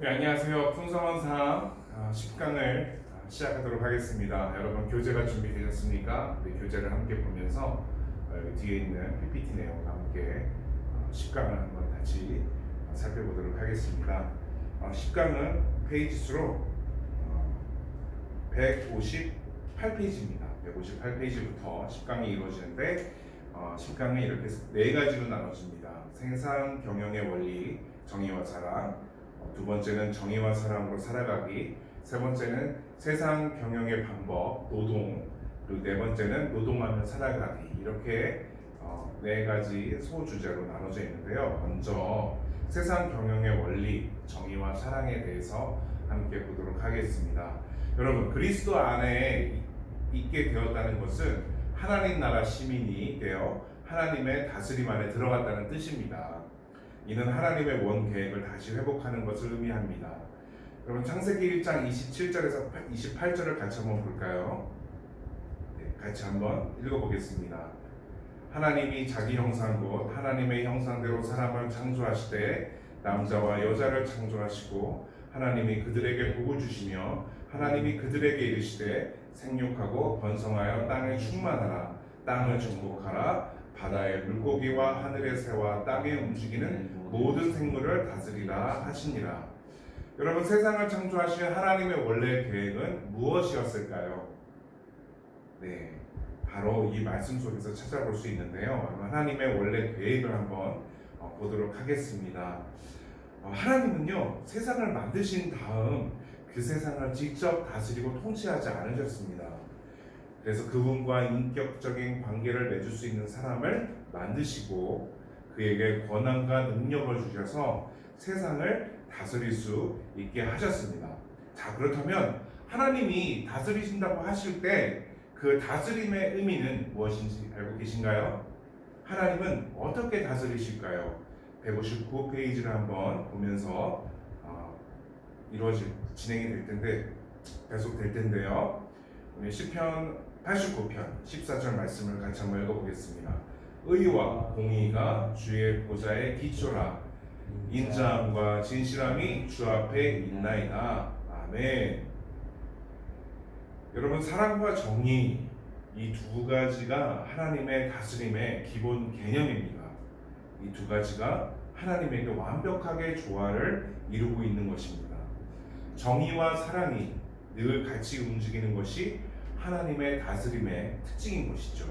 네, 안녕하세요. 풍성원상 10강을 시작하도록 하겠습니다. 여러분 교재가 준비되셨습니까? 우리 교재를 함께 보면서 여기 뒤에 있는 PPT 내용과 함께 10강을 한번 같이 살펴보도록 하겠습니다. 10강은 페이지 수로 158페이지입니다. 158페이지부터 10강이 이루어지는데 10강은 이렇게 네 가지로 나눠집니다. 생산 경영의 원리, 정의와 사랑, 두 번째는 정의와 사랑으로 살아가기, 세 번째는 세상 경영의 방법, 노동, 그리고 네 번째는 노동하며 살아가기. 이렇게 네 가지 소주제로 나눠져 있는데요. 먼저 세상 경영의 원리, 정의와 사랑에 대해서 함께 보도록 하겠습니다. 여러분, 그리스도 안에 있게 되었다는 것은 하나님 나라 시민이 되어 하나님의 다스림 안에 들어갔다는 뜻입니다. 이는 하나님의 원 계획을 다시 회복하는 것을 의미합니다. 여러분, 창세기 1장 27절에서 28절을 같이 한번 볼까요? 네, 같이 한번 읽어보겠습니다. 하나님이 자기 형상 곧 하나님의 형상대로 사람을 창조하시되 남자와 여자를 창조하시고 하나님이 그들에게 복을 주시며 하나님이 그들에게 이르시되 생육하고 번성하여 땅에 충만하라, 땅을 정복하라, 바다의 물고기와 하늘의 새와 땅에 움직이는 모든 생물을 다스리라 하시니라. 여러분, 세상을 창조하신 하나님의 원래 계획은 무엇이었을까요? 네, 바로 이 말씀 속에서 찾아볼 수 있는데요. 하나님의 원래 계획을 한번 보도록 하겠습니다. 하나님은요, 세상을 만드신 다음 그 세상을 직접 다스리고 통치하지 않으셨습니다. 그래서 그분과 인격적인 관계를 맺을 수 있는 사람을 만드시고 그에게 권한과 능력을 주셔서 세상을 다스릴 수 있게 하셨습니다. 자, 그렇다면 하나님이 다스리신다고 하실 때 그 다스림의 의미는 무엇인지 알고 계신가요? 하나님은 어떻게 다스리실까요? 159페이지를 한번 보면서 진행이 될 텐데 계속될 텐데요. 시편 89편 14절 말씀을 같이 한번 읽어보겠습니다. 의와 공의가 주의 보좌의 기초라, 인자함과 진실함이 주 앞에 있나이다. 아멘. 여러분, 사랑과 정의, 이 두 가지가 하나님의 다스림의 기본 개념입니다. 이 두 가지가 하나님에게 완벽하게 조화를 이루고 있는 것입니다. 정의와 사랑이 늘 같이 움직이는 것이 하나님의 다스림의 특징인 것이죠.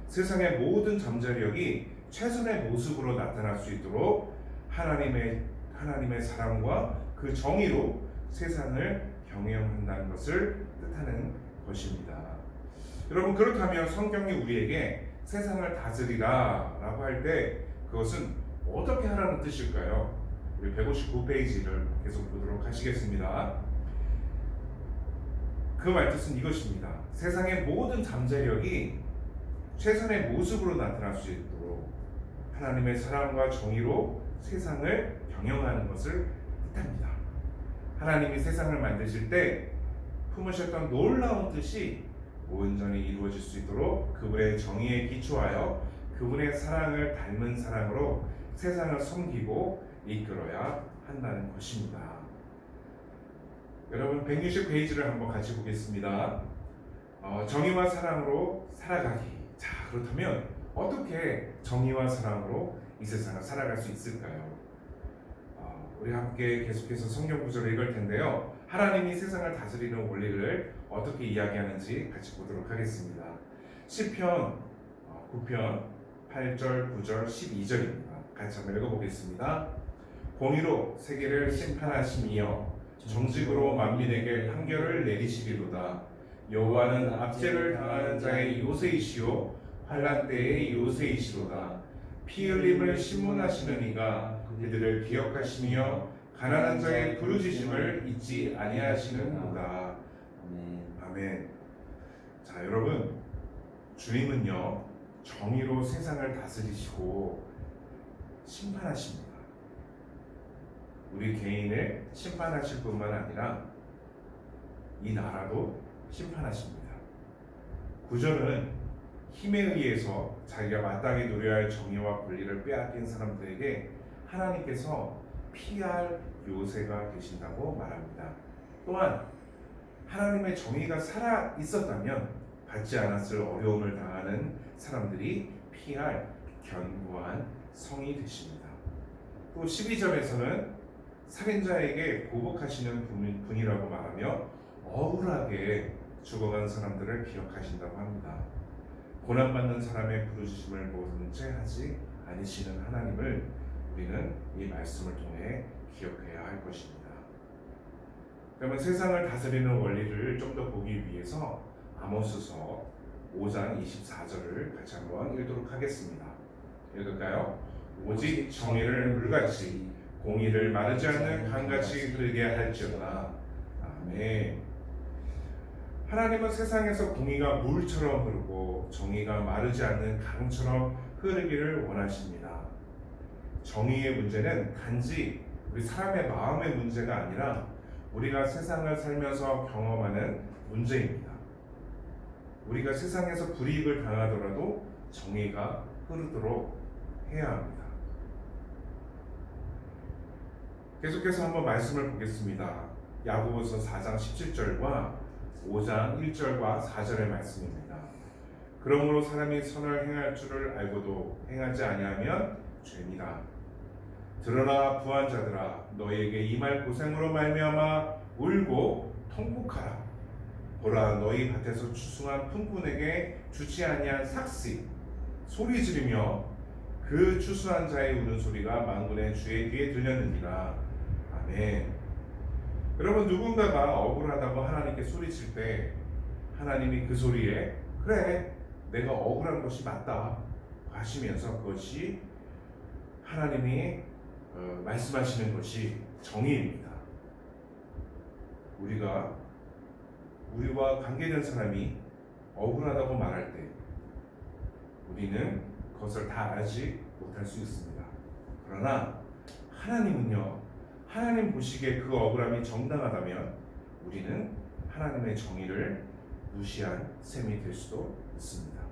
세상의 모든 잠재력이 최선의 모습으로 나타날 수 있도록 하나님의 사랑과 그 정의로 세상을 경영한다는 것을 뜻하는 것입니다. 여러분, 그렇다면 성경이 우리에게 세상을 다스리라 라고 할 때 그것은 어떻게 하라는 뜻일까요? 우리 159페이지를 계속 보도록 하시겠습니다. 그 말뜻은 이것입니다. 세상의 모든 잠재력이 최선의 모습으로 나타날 수 있도록 하나님의 사랑과 정의로 세상을 경영하는 것을 뜻합니다. 하나님이 세상을 만드실 때 품으셨던 놀라운 뜻이 온전히 이루어질 수 있도록 그분의 정의에 기초하여 그분의 사랑을 닮은 사랑으로 세상을 섬기고 이끌어야 한다는 것입니다. 여러분, 160페이지를 한번 같이 보겠습니다. 정의와 사랑으로 살아가기. 자, 그렇다면 어떻게 정의와 사랑으로 이 세상을 살아갈 수 있을까요? 우리 함께 계속해서 성경 구절을 읽을 텐데요. 하나님이 세상을 다스리는 원리를 어떻게 이야기하는지 같이 보도록 하겠습니다. 시편 9편 8절, 9절, 12절입니다. 같이 한번 읽어보겠습니다. 공의로 세계를 심판하시며 정직으로 만민에게 판결을 내리시리로다. 여호와는 압제를 당하는 자의 요새이시오 환난 때의 요새이시로다. 피 흘림을 신문하시는 이가 그들을 기억하시며 가난한 자의 부르짖음을 잊지 아니하시는도다. 아멘. 자, 여러분, 주님은요 정의로 세상을 다스리시고 심판하십니다. 우리 개인을 심판하실 뿐만 아니라 이 나라도 심판하십니다. 9절은 힘에 의해서 자기가 마땅히 누려야 할 정의와 권리를 빼앗긴 사람들에게 하나님께서 피할 요새가 되신다고 말합니다. 또한 하나님의 정의가 살아 있었다면 받지 않았을 어려움을 당하는 사람들이 피할 견고한 성이 되십니다. 또 12절에서는 살인자에게 보복하시는 분이라고 말하며 억울하게 죽어간 사람들을 기억하신다고 합니다. 고난받는 사람의 부르짖음을 모른 채 하지 않으시는 하나님을 우리는 이 말씀을 통해 기억해야 할 것입니다. 그러면 세상을 다스리는 원리를 좀 더 보기 위해서 아모스서 5장 24절을 같이 한번 읽도록 하겠습니다. 읽을까요? 오직 정의를 물같이 공의를 마르지 않는 강같이 흐르게 할지어다. 아멘. 하나님은 세상에서 공의가 물처럼 흐르고 정의가 마르지 않는 강처럼 흐르기를 원하십니다. 정의의 문제는 단지 우리 사람의 마음의 문제가 아니라 우리가 세상을 살면서 경험하는 문제입니다. 우리가 세상에서 불이익을 당하더라도 정의가 흐르도록 해야 합니다. 계속해서 한번 말씀을 보겠습니다. 야고보서 4장 17절과 5장 1절과 4절의 말씀입니다. 그러므로 사람이 선을 행할 줄을 알고도 행하지 아니하면 죄니라. 들어라 부한 자들아, 너희에게 임할 고생으로 말미암아 울고 통곡하라. 보라, 너희 밭에서 추수한 품꾼에게 주지 아니한 삭시 소리 지르며 그 추수한 자의 우는 소리가 만군의 주의 귀에 들렸느니라. 아멘. 여러분, 누군가가 억울하다고 하나님께 소리칠 때 하나님이 그 소리에 그래, 내가 억울한 것이 맞다 하시면서 그것이 하나님이 말씀하시는 것이 정의입니다. 우리와 관계된 사람이 억울하다고 말할 때 우리는 그것을 다 알지 못할 수 있습니다. 그러나 하나님은요, 하나님 보시기에 그 억울함이 정당하다면 우리는 하나님의 정의를 무시한 셈이 될 수도 있습니다.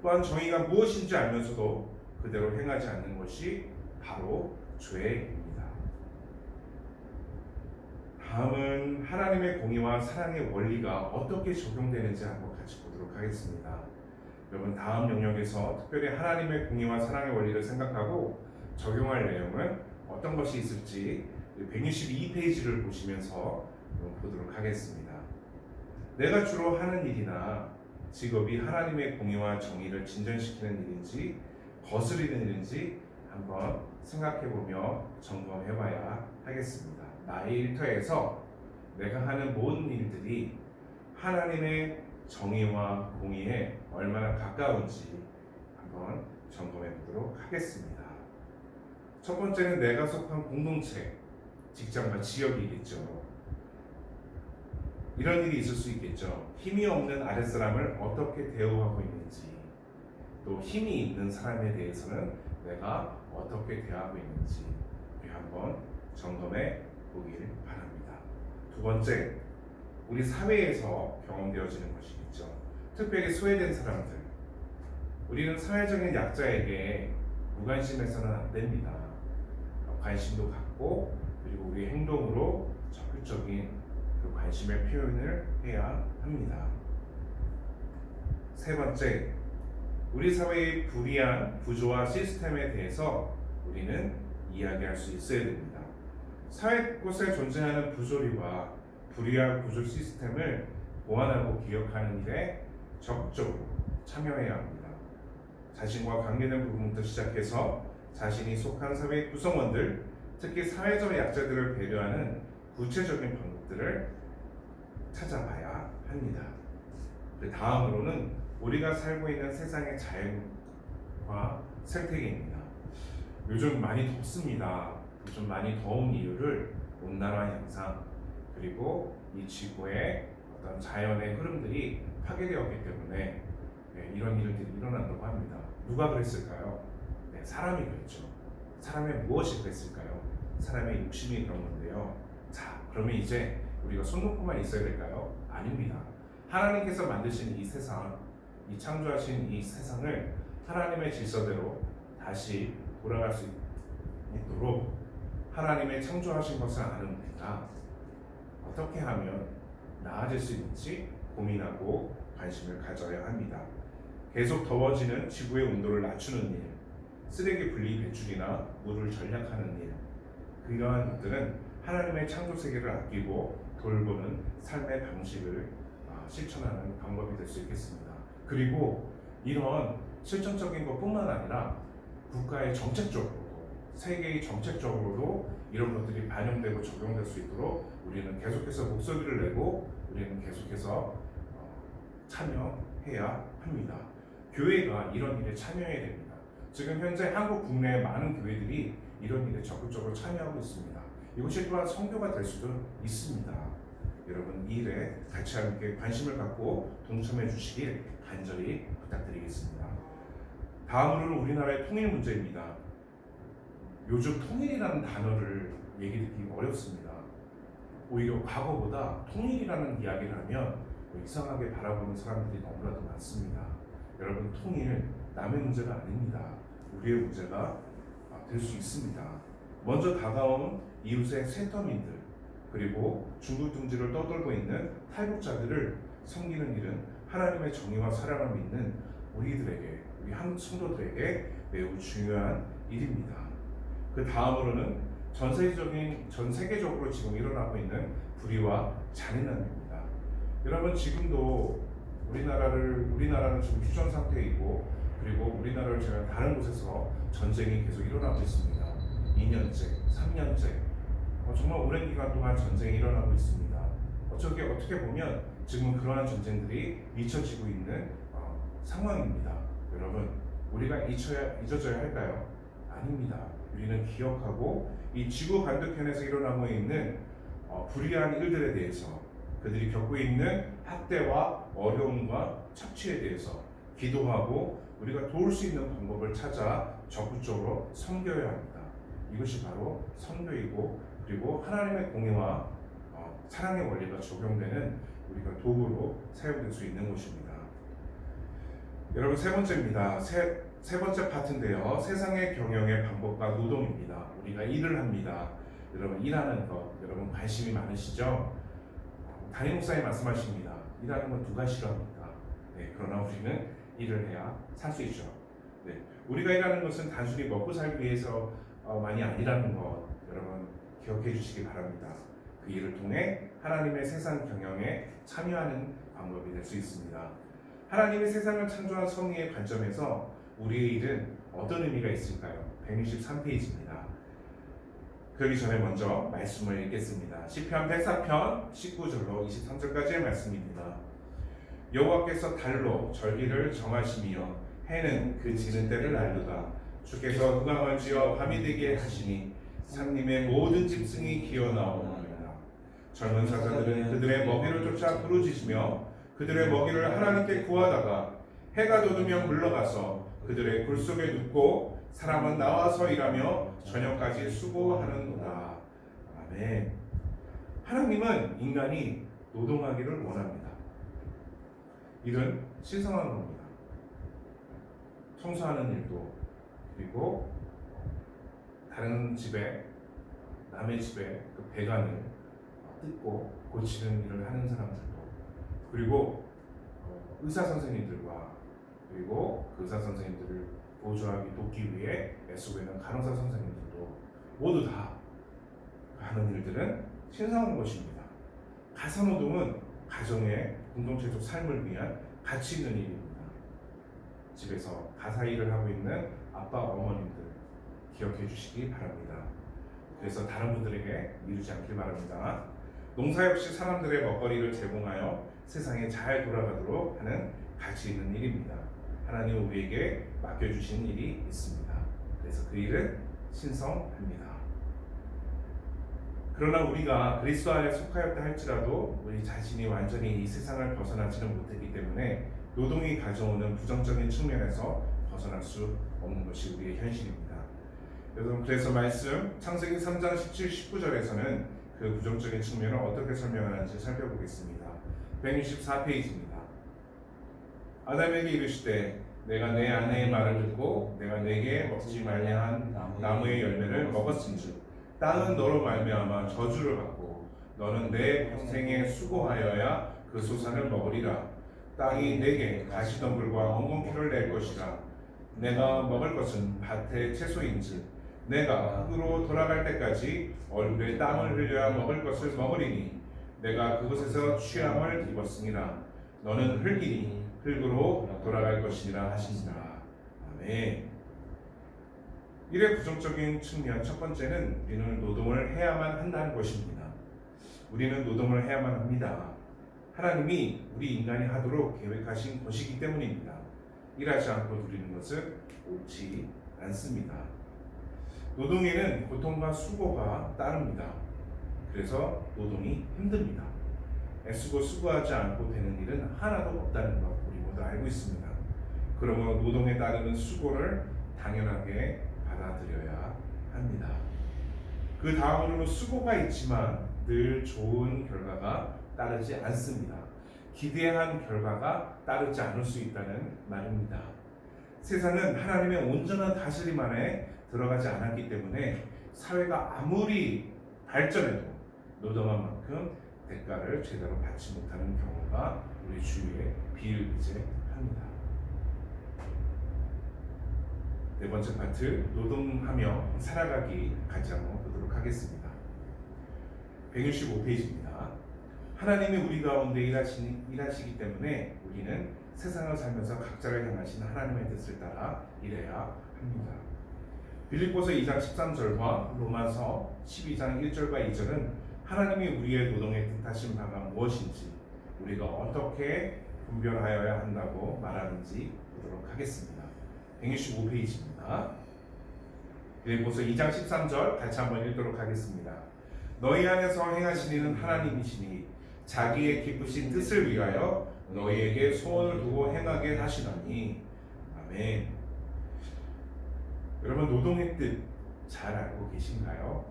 또한 정의가 무엇인지 알면서도 그대로 행하지 않는 것이 바로 죄입니다. 다음은 하나님의 공의와 사랑의 원리가 어떻게 적용되는지 한번 같이 보도록 하겠습니다. 여러분, 다음 영역에서 특별히 하나님의 공의와 사랑의 원리를 생각하고 적용할 내용은 어떤 것이 있을지 162페이지를 보시면서 보도록 하겠습니다. 내가 주로 하는 일이나 직업이 하나님의 공의와 정의를 진전시키는 일인지 거스리는 일인지 한번 생각해보며 점검해봐야 하겠습니다. 나의 일터에서 내가 하는 모든 일들이 하나님의 정의와 공의에 얼마나 가까운지 한번 점검해보도록 하겠습니다. 첫 번째는 내가 속한 공동체, 직장과 지역이겠죠. 이런 일이 있을 수 있겠죠. 힘이 없는 아랫사람을 어떻게 대우하고 있는지, 또 힘이 있는 사람에 대해서는 내가 어떻게 대하고 있는지 우리 한번 점검해 보길 바랍니다. 두 번째, 우리 사회에서 경험되어지는 것이겠죠. 특별히 소외된 사람들, 우리는 사회적인 약자에게 무관심해서는 안 됩니다. 관심도 갖고 그리고 우리 행동으로 적극적인 그 관심의 표현을 해야 합니다. 세 번째, 우리 사회의 불이한 구조와 시스템에 대해서 우리는 이야기할 수 있어야 됩니다. 사회 곳에 존재하는 부조리와 불이한 구조 시스템을 보완하고 기억하는 일에 적극적으로 참여해야 합니다. 자신과 관계된 부분부터 시작해서 자신이 속한 사회 구성원들, 특히 사회적 약자들을 배려하는 구체적인 방법들을 찾아봐야 합니다. 그 다음으로는 우리가 살고 있는 세상의 자연과 생태계입니다. 요즘 많이 덥습니다. 요즘 많이 더운 이유를 온난화 현상, 그리고 이 지구의 어떤 자연의 흐름들이 파괴되었기 때문에 이런 일들이 일어난다고 합니다. 누가 그랬을까요? 사람이 그랬죠. 사람의 무엇이 그랬을까요? 사람의 욕심이 그런 건데요. 자, 그러면 이제 우리가 손 놓고만 있어야 될까요? 아닙니다. 하나님께서 만드신 이 세상, 이 창조하신 이 세상을 하나님의 질서대로 다시 돌아갈 수 있도록 하나님의 창조하신 것을 아는 우리가 어떻게 하면 나아질 수 있는지 고민하고 관심을 가져야 합니다. 계속 더워지는 지구의 온도를 낮추는 일, 쓰레기 분리 배출이나 물을 절약하는 일, 이러한 것들은 하나님의 창조 세계를 아끼고 돌보는 삶의 방식을 실천하는 방법이 될 수 있겠습니다. 그리고 이런 실천적인 것뿐만 아니라 국가의 정책적으로도, 세계의 정책적으로도 이런 것들이 반영되고 적용될 수 있도록 우리는 계속해서 목소리를 내고 우리는 계속해서 참여해야 합니다. 교회가 이런 일에 참여해야 됩니다. 지금 현재 한국 국내의 많은 교회들이 이런 일에 적극적으로 참여하고 있습니다. 이것이 또한 선교가 될 수도 있습니다. 여러분 이 일에 같이 함께 관심을 갖고 동참해 주시길 간절히 부탁드리겠습니다. 다음으로는 우리나라의 통일 문제입니다. 요즘 통일이라는 단어를 얘기 듣기 어렵습니다. 오히려 과거보다 통일이라는 이야기를 하면 이상하게 바라보는 사람들이 너무나도 많습니다. 여러분 통일 남의 문제가 아닙니다. 우리의 문제가 될 수 있습니다. 먼저 다가온 이웃의 세터민들 그리고 중국 둥지를 떠돌고 있는 탈북자들을 섬기는 일은 하나님의 정의와 사랑을 믿는 우리들에게, 우리 한국 성도들에게 매우 중요한 일입니다. 그 다음으로는 전 세계적으로 지금 일어나고 있는 불의와 잔인함입니다. 여러분 지금도 우리나라는 지금 휴전 상태이고 그리고 우리나라를 제외한 다른 곳에서 전쟁이 계속 일어나고 있습니다. 2년째, 3년째 정말 오랜 기간 동안 전쟁이 일어나고 있습니다. 어떻게 보면 지금 그러한 전쟁들이 잊혀지고 있는 상황입니다. 여러분 우리가 잊어져야 할까요? 아닙니다. 우리는 기억하고 이 지구 반대편에서 일어나고 있는 불의한 일들에 대해서 그들이 겪고 있는 학대와 어려움과 착취에 대해서 기도하고 우리가 도울 수 있는 방법을 찾아 적극적으로 섬겨야 합니다. 이것이 바로 선교이고 그리고 하나님의 공의와 사랑의 원리가 적용되는 우리가 도구로 사용될 수 있는 것입니다. 여러분 세 번째입니다. 세 번째 파트인데요. 세상의 경영의 방법과 노동입니다. 우리가 일을 합니다. 여러분 일하는 것 여러분 관심이 많으시죠? 담임 목사님 말씀하십니다. 일하는 건 누가 싫어합니까? 네, 그러나 우리는 일을 해야 살 수 있죠. 네, 우리가 일하는 것은 단순히 먹고 살기 위해서 만이 아니라는 것 여러분 기억해 주시기 바랍니다. 그 일을 통해 하나님의 세상 경영에 참여하는 방법이 될 수 있습니다. 하나님의 세상을 창조한 섭리의 관점에서 우리의 일은 어떤 의미가 있을까요? 163페이지입니다. 그러기 전에 먼저 말씀을 읽겠습니다. 시편 104편 19절로 23절까지의 말씀입니다. 여호와께서 달로 절기를 정하시며 해는 그 지는 때를 알도다. 주께서 후광을 지어 밤이 되게 하시니 산림의 모든 짐승이 기어나오느니라. 젊은 사자들은 그들의 먹이를 쫓아 부르짖으며 그들의 먹이를 하나님께 구하다가 해가 돋으면 물러가서 그들의 굴 속에 눕고 사람은 나와서 일하며 저녁까지 수고하는도다. 아멘. 하나님은 인간이 노동하기를 원합니다. 일은 신성한 겁니다. 청소하는 일도 그리고 다른 집에 남의 집에 그 배관을 뜯고 고치는 일을 하는 사람들도 그리고 의사 선생님들과 그리고 그 의사 선생님들을 보조하기 돕기 위해 애쓰고 있는 간호사 선생님들도 모두 다 하는 일들은 신성한 것입니다. 가사노동은 가정의 공동체적 삶을 위한 가치 있는 일입니다. 집에서 가사 일을 하고 있는 아빠, 어머님들 기억해 주시기 바랍니다. 그래서 다른 분들에게 미루지 않길 바랍니다. 농사 역시 사람들의 먹거리를 제공하여 세상에 잘 돌아가도록 하는 가치 있는 일입니다. 하나님은 우리에게 맡겨주신 일이 있습니다. 그래서 그 일은 신성합니다. 그러나 우리가 그리스도 안에 속하였다 할지라도 우리 자신이 완전히 이 세상을 벗어나지는 못했기 때문에 노동이 가져오는 부정적인 측면에서 벗어날 수 없는 것이 우리의 현실입니다. 여러분 그래서 말씀 창세기 3장 17, 19절에서는 그 부정적인 측면을 어떻게 설명하는지 살펴보겠습니다. 164페이지입니다. 아담에게 이르시되 내가 내 아내의 말을 듣고 내가 내게 먹지 말라 한 나무의 열매를 먹었은즉 땅은 너로 말미암아 저주를 받고 너는 내 평생에 수고하여야 그 소산을 먹으리라. 땅이 내게 가시덤불과 엉겅퀴를 낼 것이라. 내가 먹을 것은 밭의 채소인지 내가 흙으로 돌아갈 때까지 얼굴에 땀을 흘려야 먹을 것을 먹으리니 내가 그곳에서 취함을 입었으니라. 너는 흙이니 흙으로 돌아갈 것이니라 하시니라. 아멘. 일의 부정적인 측면 첫 번째는 우리는 노동을 해야만 한다는 것입니다. 우리는 노동을 해야만 합니다. 하나님이 우리 인간이 하도록 계획하신 것이기 때문입니다. 일하지 않고 누리는 것은 옳지 않습니다. 노동에는 고통과 수고가 따릅니다. 그래서 노동이 힘듭니다. 애쓰고 수고하지 않고 되는 일은 하나도 없다는 것 우리 모두 알고 있습니다. 그러므로 노동에 따르는 수고를 당연하게 받아들여야 합니다. 그 다음으로는 수고가 있지만 늘 좋은 결과가 따르지 않습니다. 기대한 결과가 따르지 않을 수 있다는 말입니다. 세상은 하나님의 온전한 다스림 안에 들어가지 않았기 때문에 사회가 아무리 발전해도 노동한 만큼 대가를 제대로 받지 못하는 경우가 우리 주위에 비일비재합니다. 네 번째 파트, 노동하며 살아가기 같이 한번 보도록 하겠습니다. 165페이지입니다. 하나님이 우리 가운데 일하시기 때문에 우리는 세상을 살면서 각자를 향하신 하나님의 뜻을 따라 일해야 합니다. 빌립보서 2장 13절과 로마서 12장 1절과 2절은 하나님이 우리의 노동에 뜻하신 바가 무엇인지 우리가 어떻게 분별하여야 한다고 말하는지 보도록 하겠습니다. 165페이지입니다. 빌립보서 2장 13절 같이 한번 읽도록 하겠습니다. 너희 안에서 행하신 이는 하나님이시니 자기의 기쁘신 뜻을 위하여 너희에게 소원을 두고 행하게 하시나니. 아멘. 여러분, 노동의 뜻 잘 알고 계신가요?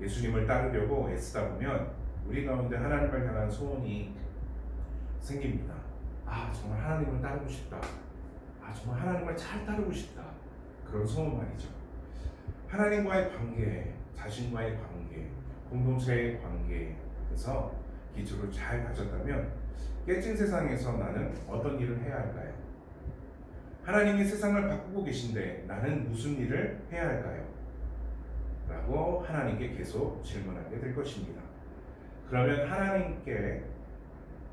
예수님을 따르려고 애쓰다 보면 우리 가운데 하나님을 향한 소원이 생깁니다. 아, 정말 하나님을 따르고 싶다. 아, 정말 하나님을 잘 따르고 싶다. 그런 소원 말이죠. 하나님과의 관계, 자신과의 관계, 공동체의 관계에서 기초를 잘 다졌다면 깨진 세상에서 나는 어떤 일을 해야 할까요? 하나님이 세상을 바꾸고 계신데 나는 무슨 일을 해야 할까요? 라고 하나님께 계속 질문하게 될 것입니다. 그러면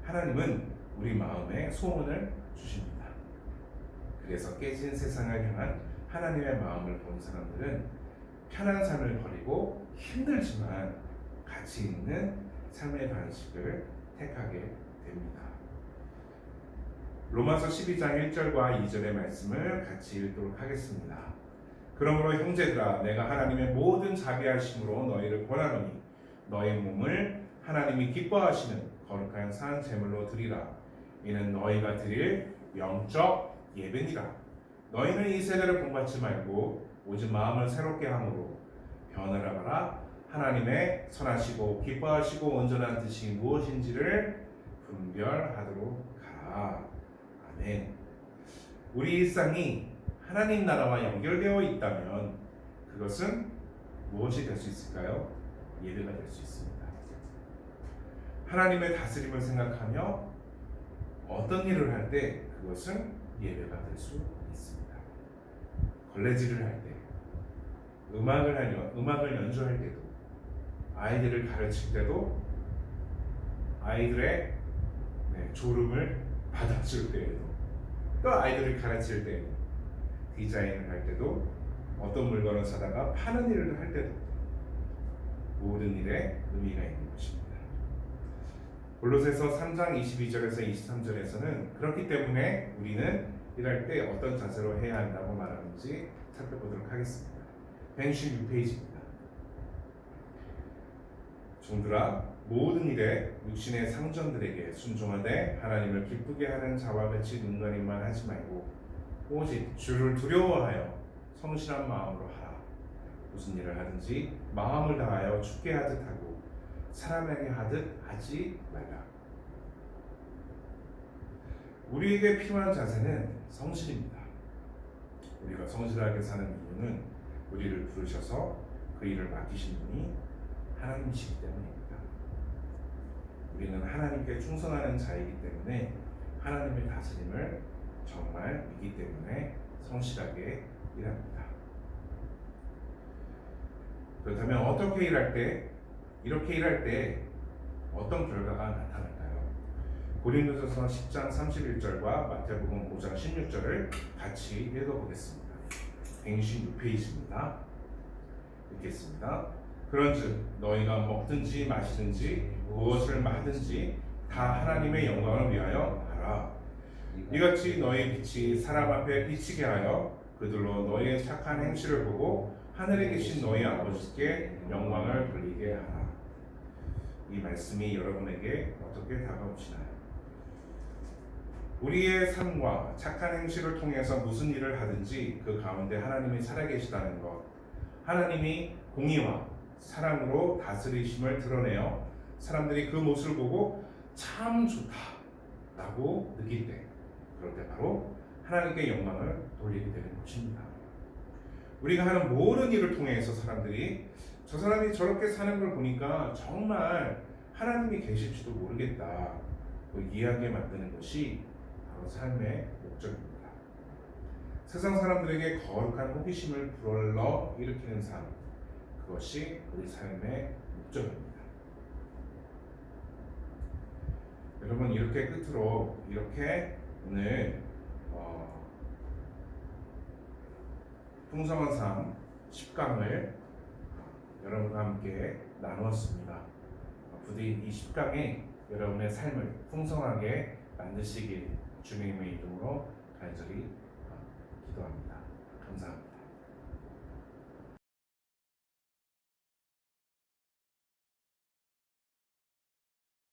하나님은 우리 마음에 소원을 주십니다. 그래서 깨진 세상을 향한 하나님의 마음을 본 사람들은 편한 삶을 버리고 힘들지만 가치 있는 삶의 방식을 택하게 됩니다. 로마서 12장 1절과 2절의 말씀을 같이 읽도록 하겠습니다. 그러므로 형제들아, 내가 하나님의 모든 자비하심으로 너희를 권하노니 너희 몸을 하나님이 기뻐하시는 거룩한 산 제물로 드리라. 이는 너희가 드릴 영적 예배니라. 너희는 이 세대를 본받지 말고 오직 마음을 새롭게 함으로 변화하라. 하나님의 선하시고 기뻐하시고 온전한 뜻이 무엇인지를 분별하도록 하라. 아멘. 우리 일상이 하나님 나라와 연결되어 있다면 그것은 무엇이 될 수 있을까요? 예배가 될 수 있습니다. 하나님의 다스림을 생각하며 어떤 일을 할 때 그것은 예배가 될 수 있습니다. 걸레질을 할 때, 음악을 연주할 때도, 아이들을 가르칠 때도, 아이들의 졸음을 받아줄 때에도, 또 아이들을 가르칠 때, 디자인을 할 때도, 어떤 물건을 사다가 파는 일을 할 때도 모든 일에 의미가 있는 것입니다. 골로새서 3장 22절에서 23절에서는 그렇기 때문에 우리는 일할 때 어떤 자세로 해야 한다고 말하는지 살펴보도록 하겠습니다. 116페이지입니다. 종들아, 모든 일에 육신의 상전들에게 순종하되 하나님을 기쁘게 하는 자와 같이 눈가림만 하지 말고 오직 주를 두려워하여 성실한 마음으로 하라. 무슨 일을 하든지 마음을 다하여 주께 하듯 하고 사람에게 하듯 하지 말라. 우리에게 필요한 자세는 성실입니다. 우리가 성실하게 사는 이유는 우리를 부르셔서 그 일을 맡기신 분이 하나님이시기 때문입니다. 우리는 하나님께 충성하는 자이기 때문에 하나님의 다스림을 정말 믿기 때문에 성실하게 일합니다. 그렇다면 어떻게 일할 때, 이렇게 일할 때 어떤 결과가 나타날까요? 고린도전서 10장 31절과 마태복음 5장 16절을 같이 읽어보겠습니다. 126페이지입니다. 읽겠습니다. 그런즉 너희가 먹든지 마시든지 무엇을 마든지 다 하나님의 영광을 위하여 하라. 이같이 너희 빛이 사람 앞에 비치게 하여 그들로 너희의 착한 행실을 보고 하늘에 계신 너희 아버지께 영광을 돌리게 하라. 이 말씀이 여러분에게 어떻게 다가오시나요? 우리의 삶과 착한 행실을 통해서 무슨 일을 하든지 그 가운데 하나님이 살아계시다는 것, 하나님이 공의와 사랑으로 다스리심을 드러내어 사람들이 그 모습을 보고 참 좋다라고 느낄 때, 그럴 때 바로 하나님께 영광을 돌리게 되는 것입니다. 우리가 하는 모든 일을 통해서 사람들이 저 사람이 저렇게 사는 걸 보니까 정말 하나님이 계실지도 모르겠다 이해하게 만드는 것이 바로 삶의 목적입니다. 세상 사람들에게 거룩한 호기심을 불러 일으키는 삶, 그것이 우리 삶의 목적입니다. 여러분, 이렇게 끝으로 이렇게 오늘 풍성한 삶 10강을 여러분과 함께 나누었습니다. 부디 이 10강에 여러분의 삶을 풍성하게 만드시길 주님의 이름으로 간절히 기도합니다. 감사합니다.